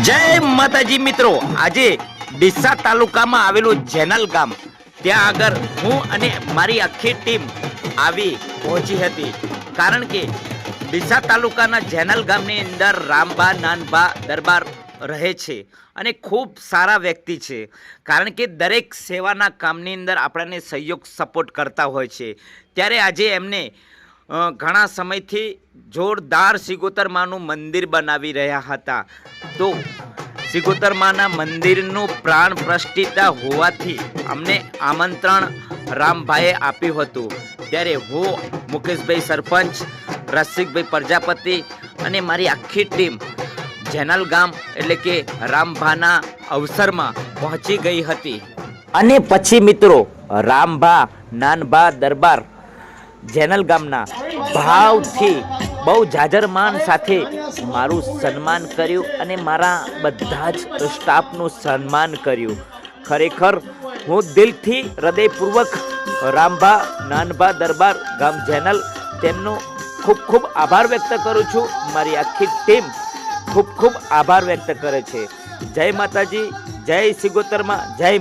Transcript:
જય માતાજી મિત્રો, આજે ડીસા તાલુકામાં આવેલું જેનલ ગામ, ત્યાં આગળ હું અને મારી આખી ટીમ આવી પહોંચી હતી. કારણ કે ડીસા તાલુકાના જેનલ ગામની અંદર રામબા નાનબા દરબાર રહે છે અને ખૂબ સારા વ્યક્તિ છે. કારણ કે દરેક સેવાના કામની અંદર આપણને સહયોગ સપોર્ટ કરતા હોય છે. ત્યારે આજે એમને ઘણા સમયથી જોરદાર સિગોતર માનું મંદિર બનાવી રહ્યા હતા. તો સિગોતર માના મંદિરનું પ્રાણ પ્રતિષ્ઠા હોવાથી અમને આમંત્રણ રામભાઈએ આપ્યું હતું. ત્યારે હું મુકેશભાઈ સરપંચ, રસિકભાઈ પ્રજાપતિ અને મારી આખી ટીમ જેનલ ગામ એટલે કે રામભાના અવસરમાં પહોંચી ગઈ હતી. અને પછી મિત્રો રામભા નાનભા દરબાર જેનલ ગામના ભાવથી બહુ જાજરમાન સાથે મારું સન્માન કર્યું અને મારા બધા જ સ્ટાફનું સન્માન કર્યું. ખરેખર હું દિલથી હૃદયપૂર્વક રામભા નાનભા દરબાર ગામ જેનલ તેમનો ખૂબ ખૂબ આભાર વ્યક્ત કરું છું. મારી આખી ટીમ ખૂબ ખૂબ આભાર વ્યક્ત કરે છે. જય માતાજી, જય સિગોતરમાં, જય